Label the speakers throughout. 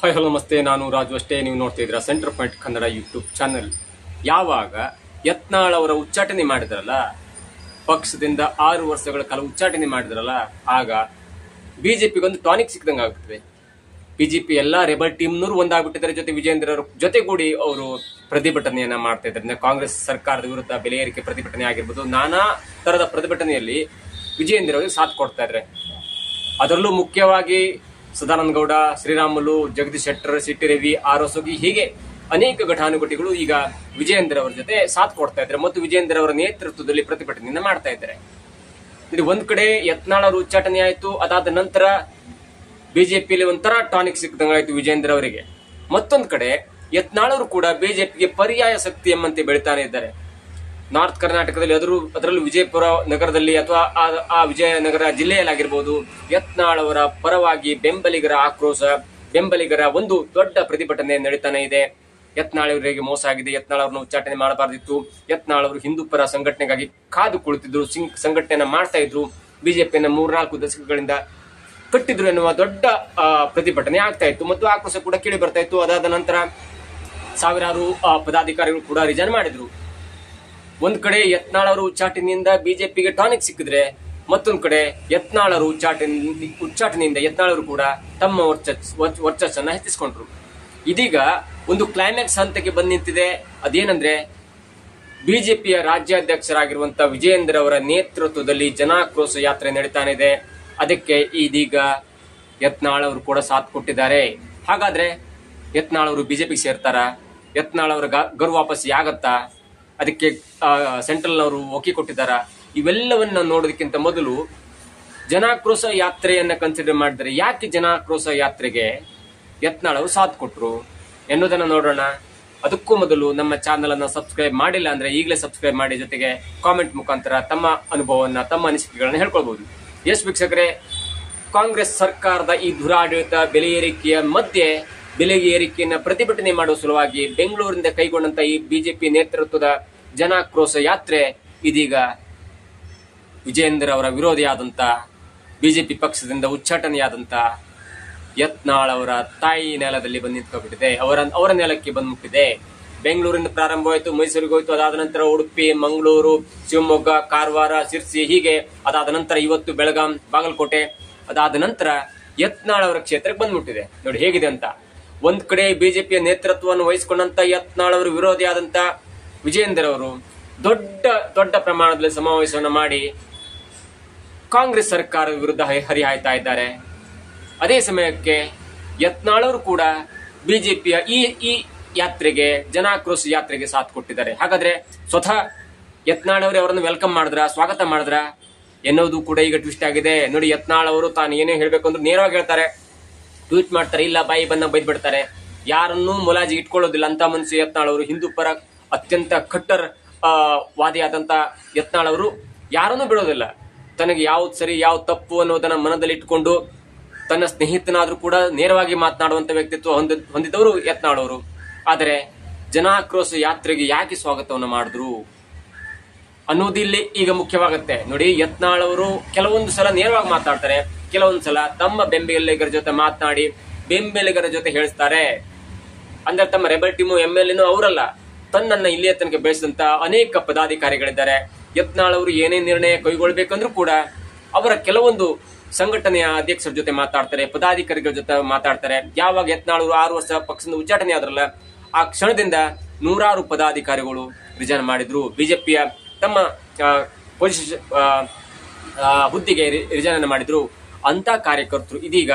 Speaker 1: Hi hello ನಮಸ್ತೆ, ನಾನು ರಾಜು ಅಷ್ಟೇ. ನೀವು ನೋಡ್ತಾ ಇದ್ದೀರಾ centre point Kannada YouTube channel. ಯಾವಾಗ ಯತ್ನಾಳ್ ಅವರ ಉಚ್ಚಾಟನೆ ಮಾಡಿದ್ರಲ್ಲ, ಪಕ್ಷದಿಂದ 6 ವರ್ಷಗಳ ಕಾಲ ಉಚ್ಚಾಟನೆ ಮಾಡಿದ್ರಲ್ಲ, ಆಗ ಬಿಜೆಪಿಗೆ ಒಂದು ಟಾನಿಕ್ ಸಿಕ್ಕದಂಗೆ ಆಗುತ್ತದೆ. ಬಿಜೆಪಿ ಎಲ್ಲಾ ರೆಬಲ್ ಟೀಮ್ನವರು ಒಂದಾಗ್ಬಿಟ್ಟಿದ್ದಾರೆ. ಜೊತೆ ವಿಜೇಂದ್ರ ಅವರ ಜೊತೆಗೂಡಿ ಅವರು ಪ್ರತಿಭಟನೆಯನ್ನ ಮಾಡ್ತಾ ಇದ್ದಾರೆ. ಕಾಂಗ್ರೆಸ್ ಸರ್ಕಾರದ ವಿರುದ್ಧ ಬೆಲೆ ಏರಿಕೆ ಪ್ರತಿಭಟನೆ ಆಗಿರ್ಬೋದು, ನಾನಾ ತರದ ಪ್ರತಿಭಟನೆಯಲ್ಲಿ ವಿಜೇಂದ್ರ ಅವರಿಗೆ ಸಾಥ್ ಕೊಡ್ತಾ ಇದ್ದಾರೆ. ಅದರಲ್ಲೂ ಮುಖ್ಯವಾಗಿ ಸದಾನಂದ ಗೌಡ, ಶ್ರೀರಾಮುಲು, ಜಗದೀಶ್ ಶೆಟ್ಟರ್, ಸಿಟಿ ರವಿ, ಆರೋಸೋಗಿ, ಹೀಗೆ ಅನೇಕ ಘಟಾನುಘಟಿಗಳು ಈಗ ವಿಜೇಂದ್ರ ಅವರ ಜೊತೆ ಸಾಥ್ ಕೊಡ್ತಾ ಇದ್ದಾರೆ ಮತ್ತು ವಿಜೇಂದ್ರ ಅವರ ನೇತೃತ್ವದಲ್ಲಿ ಪ್ರತಿಭಟನೆಯನ್ನ ಮಾಡ್ತಾ ಇದ್ದಾರೆ. ಒಂದ್ ಕಡೆ ಯತ್ನಾಳ್ ಅವರು ಉಚ್ಚಾಟನೆ ಆಯ್ತು, ಅದಾದ ನಂತರ ಬಿಜೆಪಿಯಲ್ಲಿ ಒಂಥರ ಟಾನಿಕ್ ಸಿಕ್ಕದಂಗಾಯ್ತು ವಿಜೇಂದ್ರ ಅವರಿಗೆ. ಮತ್ತೊಂದ್ ಕಡೆ ಯತ್ನಾಳ್ ಅವರು ಕೂಡ ಬಿಜೆಪಿಗೆ ಪರ್ಯಾಯ ಶಕ್ತಿ ಎಂಬಂತೆ ಬೆಳಿತಾನೆ ಇದ್ದಾರೆ. ನಾರ್ತ್ ಕರ್ನಾಟಕದಲ್ಲಿ ಅದರಲ್ಲೂ ವಿಜಯಪುರ ನಗರದಲ್ಲಿ ಅಥವಾ ಆ ವಿಜಯನಗರ ಜಿಲ್ಲೆಯಲ್ಲಾಗಿರ್ಬೋದು, ಯತ್ನಾಳ್ ಅವರ ಪರವಾಗಿ ಬೆಂಬಲಿಗರ ಆಕ್ರೋಶ, ಬೆಂಬಲಿಗರ ಒಂದು ದೊಡ್ಡ ಪ್ರತಿಭಟನೆ ನಡೀತಾನೆ ಇದೆ. ಯತ್ನಾಳ್ ಅವರಿಗೆ ಮೋಸ ಆಗಿದೆ, ಯತ್ನಾಳ್ ಅವರನ್ನು ಉಚ್ಚಾಟನೆ ಮಾಡಬಾರ್ದಿತ್ತು, ಯತ್ನಾಳ್ ಅವರು ಹಿಂದೂ ಪರ ಸಂಘಟನೆಗಾಗಿ ಕಾದು ಕುಳಿತಿದ್ರು, ಸಂಘಟನೆಯನ್ನ ಮಾಡ್ತಾ ಇದ್ರು, ಬಿಜೆಪಿಯನ್ನ 3-4 ದಶಕಗಳಿಂದ ಕಟ್ಟಿದ್ರು ಎನ್ನುವ ದೊಡ್ಡ ಪ್ರತಿಭಟನೆ ಆಗ್ತಾ ಇತ್ತು ಮತ್ತು ಆಕ್ರೋಶ ಕೂಡ ಕೇಳಿ ಬರ್ತಾ ಇತ್ತು. ಅದಾದ ನಂತರ ಸಾವಿರಾರು ಪದಾಧಿಕಾರಿಗಳು ಕೂಡ ರಿಜೈನ್ ಮಾಡಿದ್ರು. ಒಂದ್ ಕಡೆ ಯತ್ನಾಳ್ ಅವರು ಉಚ್ಚಾಟನೆಯಿಂದ ಬಿಜೆಪಿಗೆ ಟಾನಿಕ್ ಸಿಕ್ಕಿದ್ರೆ, ಮತ್ತೊಂದ್ ಕಡೆ ಯತ್ನಾಳ್ ಅವರು ಉಚ್ಚಾಟನೆಯಿಂದ ಯತ್ನಾಳ್ ಅವರು ಕೂಡ ತಮ್ಮ ವರ್ಚಸ್ಸನ್ನ ಹೆಚ್ಚಿಸಿಕೊಂಡ್ರು. ಇದೀಗ ಒಂದು ಕ್ಲೈಮ್ಯಾಕ್ಸ್ ಹಂತಕ್ಕೆ ಬಂದ್ ನಿಂತಿದೆ. ಅದೇನಂದ್ರೆ, ಬಿಜೆಪಿಯ ರಾಜ್ಯಾಧ್ಯಕ್ಷರಾಗಿರುವಂತಹ ವಿಜೇಂದ್ರ ಅವರ ನೇತೃತ್ವದಲ್ಲಿ ಜನಾಕ್ರೋಶ ಯಾತ್ರೆ ನಡೀತಾನಿದೆ. ಅದಕ್ಕೆ ಇದೀಗ ಯತ್ನಾಳ್ ಅವರು ಕೂಡ ಸಾಥ್ ಕೊಟ್ಟಿದ್ದಾರೆ. ಹಾಗಾದ್ರೆ ಯತ್ನಾಳ್ ಅವರು ಬಿಜೆಪಿಗೆ ಸೇರ್ತಾರ? ಯತ್ನಾಳ್ ಅವರ ಗರು ವಾಪಸ್ ಆಗತ್ತಾ? ಅದಕ್ಕೆ ಸೆಂಟ್ರಲ್ ಅವರು ಒಕ್ಕಿ ಕೊಟ್ಟಿದ್ದಾರ? ಇವೆಲ್ಲವನ್ನ ನೋಡೋದಕ್ಕಿಂತ ಮೊದಲು ಜನಾಕ್ರೋಶ ಯಾತ್ರೆಯನ್ನ ಕನ್ಸಿಡರ್ ಮಾಡಿದರೆ ಯಾಕೆ ಜನಾಕ್ರೋಶ ಯಾತ್ರೆಗೆ ಯತ್ನಾಳ್ ಅವರು ಸಾಥ್ ಕೊಟ್ರು ಎನ್ನುವುದನ್ನ ನೋಡೋಣ. ಅದಕ್ಕೂ ಮೊದಲು ನಮ್ಮ ಚಾನೆಲ್ ಅನ್ನ ಸಬ್ಸ್ಕ್ರೈಬ್ ಮಾಡಿಲ್ಲ ಅಂದ್ರೆ ಈಗಲೇ ಸಬ್ಸ್ಕ್ರೈಬ್ ಮಾಡಿ, ಜೊತೆಗೆ ಕಾಮೆಂಟ್ ಮುಖಾಂತರ ತಮ್ಮ ಅನುಭವವನ್ನ, ತಮ್ಮ ಅನಿಸಿಕೆಗಳನ್ನ ಹೇಳ್ಕೊಳ್ಬಹುದು. ಎಸ್ ವೀಕ್ಷಕರೇ, ಕಾಂಗ್ರೆಸ್ ಸರ್ಕಾರದ ಈ ದುರಾಡಳಿತ, ಬೆಲೆ ಏರಿಕೆಯ ಮಧ್ಯೆ ಬೆಲೆ ಏರಿಕೆಯನ್ನ ಪ್ರತಿಭಟನೆ ಮಾಡುವ ಸಲುವಾಗಿ ಬೆಂಗಳೂರಿನಿಂದ ಕೈಗೊಂಡಂತ ಈ ಬಿಜೆಪಿ ನೇತೃತ್ವದ ಜನಾಕ್ರೋಶ ಯಾತ್ರೆ ಇದೀಗ ವಿಜೇಂದ್ರ ಅವರ ವಿರೋಧಿಯಾದಂತ, ಬಿಜೆಪಿ ಪಕ್ಷದಿಂದ ಉಚ್ಚಾಟನೆಯಾದಂತ ಯತ್ನಾಳ್ ಅವರ ತಾಯಿ ನೆಲದಲ್ಲಿ ಬಂದು ನಿಂತ್ಕೊಂಡ್ಬಿಟ್ಟಿದೆ. ಅವರ ನೆಲಕ್ಕೆ ಬಂದ್ಬಿಟ್ಟಿದೆ. ಬೆಂಗಳೂರಿನಿಂದ ಪ್ರಾರಂಭವಾಯಿತು, ಮೈಸೂರಿಗೆ ಹೋಯ್ತು, ಅದಾದ ನಂತರ ಉಡುಪಿ, ಮಂಗಳೂರು, ಶಿವಮೊಗ್ಗ, ಕಾರವಾರ, ಶಿರ್ಸಿ, ಹೀಗೆ ಅದಾದ ನಂತರ ಇವತ್ತು ಬೆಳಗಾಂ, ಬಾಗಲಕೋಟೆ, ಅದಾದ ನಂತರ ಯತ್ನಾಳ್ ಅವರ ಕ್ಷೇತ್ರಕ್ಕೆ ಬಂದ್ಬಿಟ್ಟಿದೆ. ನೋಡಿ ಹೇಗಿದೆ ಅಂತ. ಒಂದ್ ಕಡೆ ಬಿಜೆಪಿಯ ನೇತೃತ್ವವನ್ನು ವಹಿಸಿಕೊಂಡಂತ ಯತ್ನಾಳ್ ಅವರು ವಿರೋಧಿಯಾದಂತ ವಿಜೇಂದ್ರ ಅವರು ದೊಡ್ಡ ಪ್ರಮಾಣದಲ್ಲಿ ಸಮಾವೇಶವನ್ನು ಮಾಡಿ ಕಾಂಗ್ರೆಸ್ ಸರ್ಕಾರದ ವಿರುದ್ಧ ಹರಿಹಾಯ್ತಾ ಇದ್ದಾರೆ. ಅದೇ ಸಮಯಕ್ಕೆ ಯತ್ನಾಳ್ ಅವರು ಕೂಡ ಬಿಜೆಪಿಯ ಈ ಯಾತ್ರೆಗೆ, ಜನಾಕ್ರೋಶ ಯಾತ್ರೆಗೆ ಸಾಥ್ ಕೊಟ್ಟಿದ್ದಾರೆ. ಹಾಗಾದ್ರೆ ಸ್ವತಃ ಯತ್ನಾಳ್ ಅವರೇ ಅವರನ್ನು ವೆಲ್ಕಮ್ ಮಾಡಿದ್ರ, ಸ್ವಾಗತ ಮಾಡಿದ್ರ ಎನ್ನುವುದು ಕೂಡ ಈಗ ಟ್ವಿಸ್ಟ್ ಆಗಿದೆ. ನೋಡಿ, ಯತ್ನಾಳ್ ಅವರು ತಾನು ಏನೇ ಹೇಳ್ಬೇಕು ಅಂದ್ರೆ ನೇರವಾಗಿ ಹೇಳ್ತಾರೆ, ಟ್ವೀಟ್ ಮಾಡ್ತಾರೆ, ಇಲ್ಲ ಬಾಯಿ ಬಂದಾಗ ಬೈದ್ ಬಿಡ್ತಾರೆ, ಯಾರನ್ನೂ ಮುಲಾಜಿಗೆ ಇಟ್ಕೊಳ್ಳೋದಿಲ್ಲ ಅಂತ ಮನುಷ್ಯ ಯತ್ನಾಳ್ ಅವರು. ಹಿಂದೂ ಪರ ಅತ್ಯಂತ ಕಟ್ಟರ್ ವಾದಿಯಾದಂತ ಯತ್ನಾಳ್ ಅವರು ಯಾರನ್ನೂ ಬಿಡೋದಿಲ್ಲ. ತನಗೆ ಯಾವ್ದು ಸರಿ ಯಾವ್ದು ತಪ್ಪು ಅನ್ನೋದನ್ನ ಮನದಲ್ಲಿ ಇಟ್ಟುಕೊಂಡು ತನ್ನ ಸ್ನೇಹಿತನಾದ್ರೂ ಕೂಡ ನೇರವಾಗಿ ಮಾತನಾಡುವಂತ ವ್ಯಕ್ತಿತ್ವ ಹೊಂದಿದವರು ಯತ್ನಾಳ್ ಅವರು. ಆದರೆ ಜನಾಕ್ರೋಶ ಯಾತ್ರೆಗೆ ಯಾಕೆ ಸ್ವಾಗತವನ್ನು ಮಾಡಿದ್ರು ಅನ್ನೋದಿಲ್ಲಿ ಈಗ ಮುಖ್ಯವಾಗುತ್ತೆ. ನೋಡಿ, ಯತ್ನಾಳ್ ಅವರು ಕೆಲವೊಂದು ಸಲ ನೇರವಾಗಿ ಮಾತಾಡ್ತಾರೆ, ಕೆಲವೊಂದು ಸಲ ತಮ್ಮ ಬೆಂಬಲಿಗರ ಜೊತೆ ಮಾತನಾಡಿ ಬೆಂಬಲಿಗರ ಜೊತೆ ಹೇಳಿಸ್ತಾರೆ. ಅಂದ್ರೆ ತಮ್ಮ ರೆಬಲ್ ಟೀಮು, MLA ಅವರಲ್ಲ, ತನ್ನನ್ನ ಇಲ್ಲಿಯ ತನಕ ಬೆಳೆಸಿದಂತ ಅನೇಕ ಪದಾಧಿಕಾರಿಗಳಿದ್ದಾರೆ. ಯತ್ನಾಳ್ ಅವರು ಏನೇ ನಿರ್ಣಯ ಕೈಗೊಳ್ಬೇಕಂದ್ರೂ ಕೂಡ ಅವರ ಕೆಲವೊಂದು ಸಂಘಟನೆಯ ಅಧ್ಯಕ್ಷರ ಜೊತೆ ಮಾತಾಡ್ತಾರೆ, ಪದಾಧಿಕಾರಿಗಳ ಜೊತೆ ಮಾತಾಡ್ತಾರೆ. ಯಾವಾಗ ಯತ್ನಾಳ್ ಅವರು 6 ವರ್ಷ ಪಕ್ಷದಿಂದ ಉಚ್ಚಾಟನೆ ಆದ್ರಲ್ಲ, ಆ ಕ್ಷಣದಿಂದ 100 ಪದಾಧಿಕಾರಿಗಳು ರಿಜೈನ್ ಮಾಡಿದ್ರು. ಬಿಜೆಪಿಯ ತಮ್ಮ ಪೊಸಿಷನ್ ಹುದ್ದೆಗೆ ರಿಜೈನ್ ಮಾಡಿದ್ರು. ಅಂತ ಕಾರ್ಯಕರ್ತರು ಇದೀಗ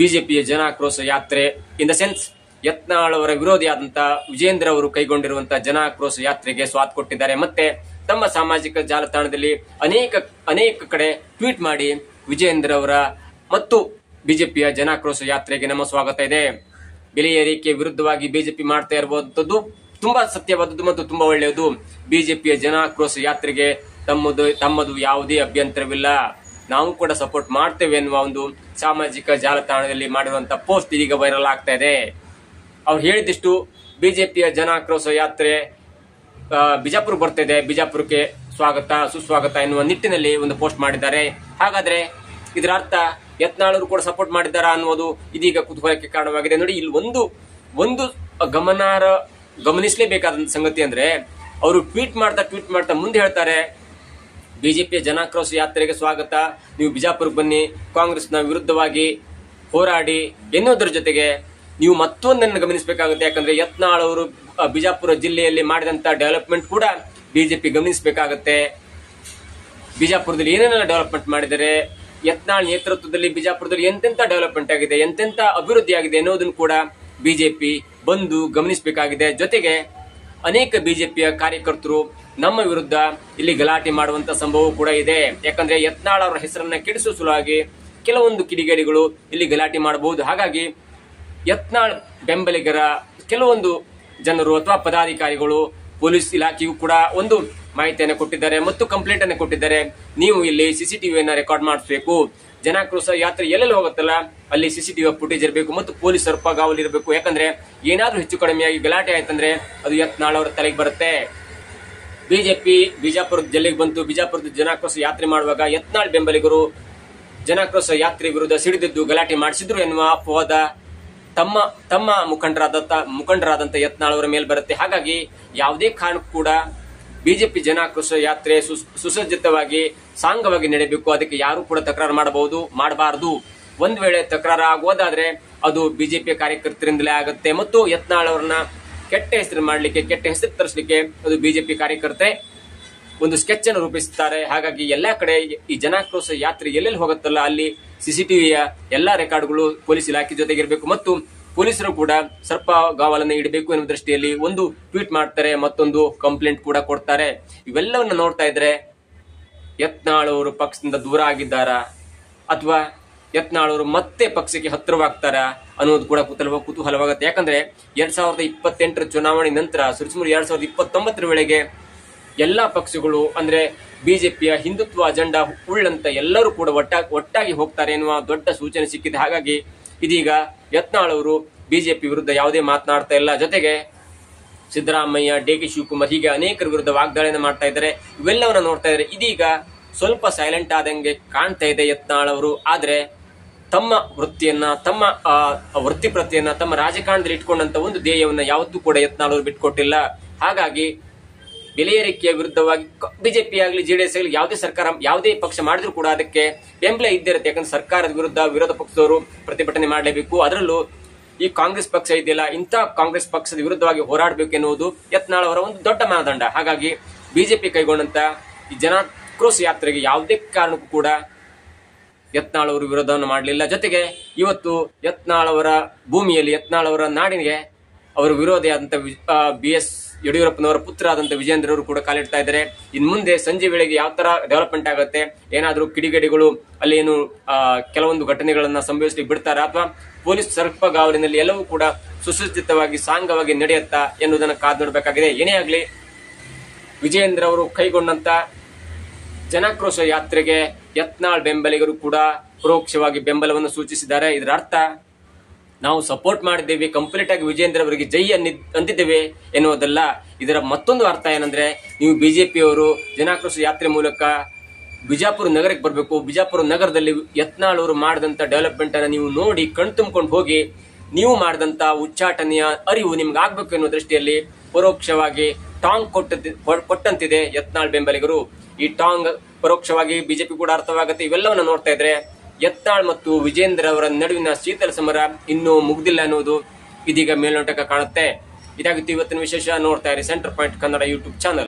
Speaker 1: ಬಿಜೆಪಿಯ ಜನಾಕ್ರೋಶ ಯಾತ್ರೆ, ಇನ್ ದ ಸೆನ್ಸ್ ಯತ್ನಾಳ್ ಅವರ ವಿರೋಧಿಯಾದಂತ ವಿಜೇಂದ್ರ ಅವರು ಕೈಗೊಂಡಿರುವಂತಹ ಜನಾಕ್ರೋಶ ಯಾತ್ರೆಗೆ ಸ್ವಾಗತ ಕೊಟ್ಟಿದ್ದಾರೆ. ಮತ್ತೆ ತಮ್ಮ ಸಾಮಾಜಿಕ ಜಾಲತಾಣದಲ್ಲಿ ಅನೇಕ ಕಡೆ ಟ್ವೀಟ್ ಮಾಡಿ ವಿಜೇಂದ್ರ ಅವರ ಮತ್ತು ಬಿಜೆಪಿಯ ಜನಾಕ್ರೋಶ ಯಾತ್ರೆಗೆ ನಮ್ಮ ಸ್ವಾಗತ ಇದೆ, ಬೆಲೆ ಏರಿಕೆ ವಿರುದ್ಧವಾಗಿ ಬಿಜೆಪಿ ಮಾಡ್ತಾ ಇರುವಂತದ್ದು ತುಂಬಾ ಸತ್ಯವಾದದ್ದು ಮತ್ತು ತುಂಬಾ ಒಳ್ಳೆಯದು, ಬಿಜೆಪಿಯ ಜನಾಕ್ರೋಶ ಯಾತ್ರೆಗೆ ತಮ್ಮದು ಯಾವುದೇ ಅಭ್ಯಂತರವಿಲ್ಲ, ನಾವು ಕೂಡ ಸಪೋರ್ಟ್ ಮಾಡ್ತೇವೆ ಎನ್ನುವ ಒಂದು ಸಾಮಾಜಿಕ ಜಾಲತಾಣದಲ್ಲಿ ಮಾಡಿರುವಂತಹ ಪೋಸ್ಟ್ ಇದೀಗ ವೈರಲ್ ಆಗ್ತಾ ಇದೆ. ಅವ್ರು ಹೇಳಿದಿಷ್ಟು, ಬಿಜೆಪಿಯ ಜನಾಕ್ರೋಶ ಯಾತ್ರೆ ಬಿಜಾಪುರ ಬರ್ತಾ ಇದೆ, ಬಿಜಾಪುರಕ್ಕೆ ಸ್ವಾಗತ ಸುಸ್ವಾಗತ ಎನ್ನುವ ನಿಟ್ಟಿನಲ್ಲಿ ಒಂದು ಪೋಸ್ಟ್ ಮಾಡಿದ್ದಾರೆ. ಹಾಗಾದ್ರೆ ಇದರ ಅರ್ಥ ಯತ್ನಾಳರು ಕೂಡ ಸಪೋರ್ಟ್ ಮಾಡಿದ್ದಾರಾ ಅನ್ನೋದು ಇದೀಗ ಕುತೂಹಲಕ್ಕೆ ಕಾರಣವಾಗಿದೆ. ನೋಡಿ, ಇಲ್ಲಿ ಒಂದು ಗಮನಿಸಲೇಬೇಕಾದಂತ ಸಂಗತಿ ಅಂದ್ರೆ, ಅವರು ಟ್ವೀಟ್ ಮಾಡ್ತಾ ಮುಂದೆ ಹೇಳ್ತಾರೆ, ಬಿಜೆಪಿಯ ಜನಾಕ್ರೋಶ ಯಾತ್ರೆಗೆ ಸ್ವಾಗತ, ನೀವು ಬಿಜಾಪುರಕ್ಕೆ ಬನ್ನಿ, ಕಾಂಗ್ರೆಸ್ನ ವಿರುದ್ಧವಾಗಿ ಹೋರಾಡಿ ಎನ್ನುವುದರ ಜೊತೆಗೆ ನೀವು ಮತ್ತೊಂದನ್ನು ಗಮನಿಸಬೇಕಾಗುತ್ತೆ. ಯಾಕಂದ್ರೆ ಯತ್ನಾಳ್ ಅವರು ಬಿಜಾಪುರ ಜಿಲ್ಲೆಯಲ್ಲಿ ಮಾಡಿದಂತ ಡೆವಲಪ್ಮೆಂಟ್ ಕೂಡ ಬಿಜೆಪಿ ಗಮನಿಸಬೇಕಾಗತ್ತೆ. ಬಿಜಾಪುರದಲ್ಲಿ ಏನೇನೆಲ್ಲ ಡೆವಲಪ್ಮೆಂಟ್ ಮಾಡಿದರೆ, ಯತ್ನಾಳ್ ನೇತೃತ್ವದಲ್ಲಿ ಬಿಜಾಪುರದಲ್ಲಿ ಎಂತೆಂತ ಡೆವಲಪ್ಮೆಂಟ್ ಆಗಿದೆ, ಎಂತೆಂತ ಅಭಿವೃದ್ಧಿ ಆಗಿದೆ ಎನ್ನುವುದನ್ನು ಕೂಡ ಬಿಜೆಪಿ ಬಂದು ಗಮನಿಸಬೇಕಾಗಿದೆ. ಜೊತೆಗೆ ಅನೇಕ ಬಿಜೆಪಿಯ ಕಾರ್ಯಕರ್ತರು ನಮ್ಮ ವಿರುದ್ಧ ಇಲ್ಲಿ ಗಲಾಟೆ ಮಾಡುವಂತ ಸಂಭವ ಕೂಡ ಇದೆ. ಯಾಕಂದ್ರೆ ಯತ್ನಾಳ್ ಅವರ ಹೆಸರನ್ನ ಕೆಡಿಸುವ ಸಲುವಾಗಿ ಕೆಲವೊಂದು ಕಿಡಿಗೇಡಿಗಳು ಇಲ್ಲಿ ಗಲಾಟೆ ಮಾಡಬಹುದು. ಹಾಗಾಗಿ ಯತ್ನಾಳ್ ಬೆಂಬಲಿಗರ ಕೆಲವೊಂದು ಜನರು ಅಥವಾ ಪದಾಧಿಕಾರಿಗಳು ಪೊಲೀಸ್ ಇಲಾಖೆಯು ಕೂಡ ಒಂದು ಮಾಹಿತಿಯನ್ನು ಕೊಟ್ಟಿದ್ದಾರೆ ಮತ್ತು ಕಂಪ್ಲೇಂಟ್ ಅನ್ನು ಕೊಟ್ಟಿದ್ದಾರೆ. ನೀವು ಇಲ್ಲಿ ಸಿಸಿಟಿವಿಯನ್ನ ರೆಕಾರ್ಡ್ ಮಾಡಿಸಬೇಕು, ಜನಾಕ್ರೋಶ ಯಾತ್ರೆ ಎಲ್ಲೆಲ್ಲಿ ಹೋಗುತ್ತಲ್ಲ ಅಲ್ಲಿ ಸಿಸಿಟಿವಿ ಫುಟೇಜ್ ಇರಬೇಕು ಮತ್ತು ಪೊಲೀಸ್ ಸರ್ಪಗಾವಲು ಇರಬೇಕು. ಯಾಕಂದ್ರೆ ಏನಾದ್ರೂ ಹೆಚ್ಚು ಕಡಿಮೆಯಾಗಿ ಗಲಾಟೆ ಆಯ್ತಂದ್ರೆ ಅದು ಯತ್ನಾಳ್ ಅವರ ತಲೆಗೆ ಬರುತ್ತೆ. ಬಿಜೆಪಿ ಬಿಜಾಪುರ ಜಿಲ್ಲೆಗೆ ಬಂತು, ಬಿಜಾಪುರದ ಜನಾಕ್ರೋಶ ಯಾತ್ರೆ ಮಾಡುವಾಗ ಯತ್ನಾಳ್ ಬೆಂಬಲಿಗರು ಜನಾಕ್ರೋಶ ಯಾತ್ರೆ ವಿರುದ್ಧ ಸಿಡಿದಿದ್ದು ಗಲಾಟೆ ಮಾಡಿಸಿದ್ರು ಎನ್ನುವ ಅಪವಾದ ತಮ್ಮ ಮುಖಂಡರಾದಂತ ಯತ್ನಾಳ್ ಅವರ ಮೇಲೆ ಬರುತ್ತೆ. ಹಾಗಾಗಿ ಯಾವುದೇ ಕಾರಣಕ್ಕೂ ಕೂಡ ಬಿಜೆಪಿ ಜನಾಕ್ರೋಶ ಯಾತ್ರೆ ಸುಸಜ್ಜಿತವಾಗಿ ಸಾಂಗವಾಗಿ ನಡೆಯಬೇಕು. ಅದಕ್ಕೆ ಯಾರು ಕೂಡ ತಕರಾರು ಮಾಡಬಾರದು. ಒಂದ್ ವೇಳೆ ತಕರಾರು ಆಗುವುದಾದ್ರೆ ಅದು ಬಿಜೆಪಿ ಕಾರ್ಯಕರ್ತರಿಂದಲೇ ಆಗುತ್ತೆ ಮತ್ತು ಯತ್ನಾಳ್ ಅವರನ್ನ ಕೆಟ್ಟ ಹೆಸರು ತರಿಸಲಿಕ್ಕೆ ಅದು ಬಿಜೆಪಿ ಕಾರ್ಯಕರ್ತರೆ ಒಂದು ಸ್ಕೆಚ್ ಅನ್ನು ರೂಪಿಸುತ್ತಾರೆ. ಹಾಗಾಗಿ ಎಲ್ಲಾ ಕಡೆ ಈ ಜನಾಕ್ರೋಶ ಯಾತ್ರೆ ಎಲ್ಲೆಲ್ಲಿ ಹೋಗುತ್ತಲ್ಲ ಅಲ್ಲಿ ಸಿಸಿಟಿವಿಯ ಎಲ್ಲಾ ರೆಕಾರ್ಡ್ಗಳು ಪೊಲೀಸ್ ಇಲಾಖೆ ಜೊತೆಗಿರಬೇಕು ಮತ್ತು ಪೊಲೀಸರು ಕೂಡ ಸರ್ಪಗಾವಲನ್ನು ಇಡಬೇಕು ಎನ್ನುವ ದೃಷ್ಟಿಯಲ್ಲಿ ಒಂದು ಟ್ವೀಟ್ ಮಾಡ್ತಾರೆ, ಮತ್ತೊಂದು ಕಂಪ್ಲೇಂಟ್ ಕೂಡ ಕೊಡ್ತಾರೆ. ಇವೆಲ್ಲವನ್ನ ನೋಡ್ತಾ ಇದ್ರೆ ಯತ್ನಾಳ್ ಅವರು ಪಕ್ಷದಿಂದ ದೂರ ಆಗಿದ್ದಾರಾ ಅಥವಾ ಯತ್ನಾಳ್ ಅವರು ಮತ್ತೆ ಪಕ್ಷಕ್ಕೆ ಹತ್ತಿರವಾಗ್ತಾರಾ ಅನ್ನೋದು ಕೂಡ ಕುತೂಹಲವಾಗುತ್ತೆ. ಯಾಕಂದ್ರೆ 2028 ಚುನಾವಣೆ ನಂತರ ಸುರಿಸುಮಾರು 2029 ವೇಳೆಗೆ ಎಲ್ಲಾ ಪಕ್ಷಗಳು ಅಂದ್ರೆ ಬಿಜೆಪಿಯ ಹಿಂದುತ್ವ ಅಜೆಂಡಾ ಉಳ್ಳಂತ ಎಲ್ಲರೂ ಕೂಡ ಒಟ್ಟಾಗಿ ಹೋಗ್ತಾರೆ ಎನ್ನುವ ದೊಡ್ಡ ಸೂಚನೆ ಸಿಕ್ಕಿದೆ. ಹಾಗಾಗಿ ಇದೀಗ ಯತ್ನಾಳ್ ಅವರು ಬಿಜೆಪಿ ವಿರುದ್ಧ ಯಾವುದೇ ಮಾತನಾಡ್ತಾ ಇಲ್ಲ. ಜೊತೆಗೆ ಸಿದ್ದರಾಮಯ್ಯ, ಡಿ.ಕೆ. ಶಿವಕುಮಾರ್ ಹೀಗೆ ಅನೇಕರ ವಿರುದ್ಧ ವಾಗ್ದಾಳಿಯನ್ನು ಮಾಡ್ತಾ ಇದ್ದಾರೆ. ಇವೆಲ್ಲವನ್ನ ನೋಡ್ತಾ ಇದ್ದಾರೆ. ಇದೀಗ ಸ್ವಲ್ಪ ಸೈಲೆಂಟ್ ಆದಂಗೆ ಕಾಣ್ತಾ ಇದೆ ಯತ್ನಾಳ್ ಅವರು. ಆದ್ರೆ ತಮ್ಮ ವೃತ್ತಿಯನ್ನ, ತಮ್ಮ ವೃತ್ತಿಪ್ರತಿಯನ್ನ, ತಮ್ಮ ರಾಜಕಾರಣದಲ್ಲಿ ಇಟ್ಕೊಂಡಂತ ಒಂದು ಧ್ಯೇಯವನ್ನ ಯಾವತ್ತೂ ಕೂಡ ಯತ್ನಾಳ್ ಅವರು ಬಿಟ್ಕೊಟ್ಟಿಲ್ಲ. ಹಾಗಾಗಿ ಬೆಲೆ ಏರಿಕೆಯ ವಿರುದ್ಧವಾಗಿ ಬಿಜೆಪಿ ಆಗಲಿ ಜೆಡಿಎಸ್ ಆಗಲಿ ಯಾವುದೇ ಪಕ್ಷ ಮಾಡಿದ್ರು ಕೂಡ ಅದಕ್ಕೆ ಬೆಂಬಲ ಇದ್ದೇ ಇರುತ್ತೆ. ಯಾಕಂದ್ರೆ ಸರ್ಕಾರದ ವಿರುದ್ಧ ವಿರೋಧ ಪಕ್ಷದವರು ಪ್ರತಿಭಟನೆ ಮಾಡಲೇಬೇಕು. ಅದರಲ್ಲೂ ಈ ಕಾಂಗ್ರೆಸ್ ಪಕ್ಷ ಇದೆಯಲ್ಲ, ಇಂಥ ಕಾಂಗ್ರೆಸ್ ಪಕ್ಷದ ವಿರುದ್ಧವಾಗಿ ಹೋರಾಡಬೇಕು ಎನ್ನುವುದು ಯತ್ನಾಳ್ ಅವರ ಒಂದು ದೊಡ್ಡ ಮಾನದಂಡ. ಹಾಗಾಗಿ ಬಿಜೆಪಿ ಕೈಗೊಂಡಂತ ಈ ಜನಾಕ್ರೋಶ ಯಾತ್ರೆಗೆ ಯಾವುದೇ ಕಾರಣಕ್ಕೂ ಕೂಡ ಯತ್ನಾಳ್ ಅವರು ವಿರೋಧವನ್ನು ಮಾಡಲಿಲ್ಲ. ಜೊತೆಗೆ ಇವತ್ತು ಯತ್ನಾಳ್ ಅವರ ಭೂಮಿಯಲ್ಲಿ, ಯತ್ನಾಳ್ ಅವರ ನಾಡಿಗೆ ಅವರ ವಿರೋಧಿಯಾದಂತ BS ಯಡಿಯೂರಪ್ಪನವರ ಪುತ್ರ ಆದಂತ ವಿಜೇಂದ್ರ ಅವರು ಕೂಡ ಕಾಲಿಡ್ತಾ ಇದ್ದಾರೆ. ಇನ್ ಮುಂದೆ ಸಂಜೆ ವೇಳೆಗೆ ಯಾವ ತರ ಡೆವಲಪ್ಮೆಂಟ್ ಆಗುತ್ತೆ, ಏನಾದ್ರೂ ಕಿಡಿಗೇಡಿಗಳು ಅಲ್ಲಿ ಏನು ಕೆಲವೊಂದು ಘಟನೆಗಳನ್ನ ಸಂಭವಿಸಲಿಕ್ಕೆ ಬಿಡ್ತಾರಾ ಅಥವಾ ಪೊಲೀಸ್ ಸರ್ಪಗಾವಲಿನಲ್ಲಿ ಎಲ್ಲವೂ ಕೂಡ ಸುಸಜ್ಜಿತವಾಗಿ ಸಾಂಗವಾಗಿ ನಡೆಯುತ್ತಾ ಎನ್ನುವುದನ್ನು ಕಾದು ನೋಡಬೇಕಾಗಿದೆ. ಏನೇ ಆಗಲಿ, ವಿಜೇಂದ್ರ ಅವರು ಕೈಗೊಂಡಂತ ಜನಾಕ್ರೋಶ ಯಾತ್ರೆಗೆ ಯತ್ನಾಳ್ ಬೆಂಬಲಿಗರು ಕೂಡ ಪರೋಕ್ಷವಾಗಿ ಬೆಂಬಲವನ್ನು ಸೂಚಿಸಿದ್ದಾರೆ. ಇದರ ಅರ್ಥ ನಾವು ಸಪೋರ್ಟ್ ಮಾಡಿದ್ದೇವೆ, ಕಂಪ್ಲೀಟ್ ಆಗಿ ವಿಜೇಂದ್ರ ಅವರಿಗೆ ಜೈ ಅಂದಿದ್ದೇವೆ ಎನ್ನುವುದಲ್ಲ. ಇದರ ಮತ್ತೊಂದು ಅರ್ಥ ಏನಂದ್ರೆ, ನೀವು ಬಿಜೆಪಿಯವರು ಜನಾಕ್ರೋಶ ಯಾತ್ರೆ ಮೂಲಕ ಬಿಜಾಪುರ ನಗರಕ್ಕೆ ಬರಬೇಕು. ಬಿಜಾಪುರ ನಗರದಲ್ಲಿ ಯತ್ನಾಳ್ ಅವರು ಮಾಡಿದಂತ ಡೆವಲಪ್ಮೆಂಟ್ ಅನ್ನ ನೀವು ನೋಡಿ ಕಣ್ತುಂಬಿಕೊಂಡು ಹೋಗಿ ನೀವು ಮಾಡಿದಂತ ಉಚ್ಚಾಟನೆಯ ಅರಿವು ನಿಮ್ಗೆ ಆಗ್ಬೇಕು ಎನ್ನುವ ದೃಷ್ಟಿಯಲ್ಲಿ ಪರೋಕ್ಷವಾಗಿ ಟಾಂಗ್ ಕೊಟ್ಟಂತಿದೆ ಯತ್ನಾಳ್ ಬೆಂಬಲಿಗರು. ಈ ಟಾಂಗ್ ಪರೋಕ್ಷವಾಗಿ ಬಿಜೆಪಿ ಕೂಡ ಅರ್ಥವಾಗುತ್ತೆ. ಇವೆಲ್ಲವನ್ನ ನೋಡ್ತಾ ಇದ್ರೆ ಯತ್ನಾಳ್ ಮತ್ತು ವಿಜೇಂದ್ರ ಅವರ ನಡುವಿನ ಶೀತಲ ಸಮರ ಇನ್ನೂ ಮುಗ್ದಿಲ್ಲ ಅನ್ನೋದು ಇದೀಗ ಮೇಲ್ನೋಟಕ್ಕೆ ಕಾಣುತ್ತೆ. ಇದಾಗಿತ್ತು ಇವತ್ತಿನ ವಿಶೇಷ. ನೋಡ್ತಾ ಇರಿ centre point Kannada YouTube channel.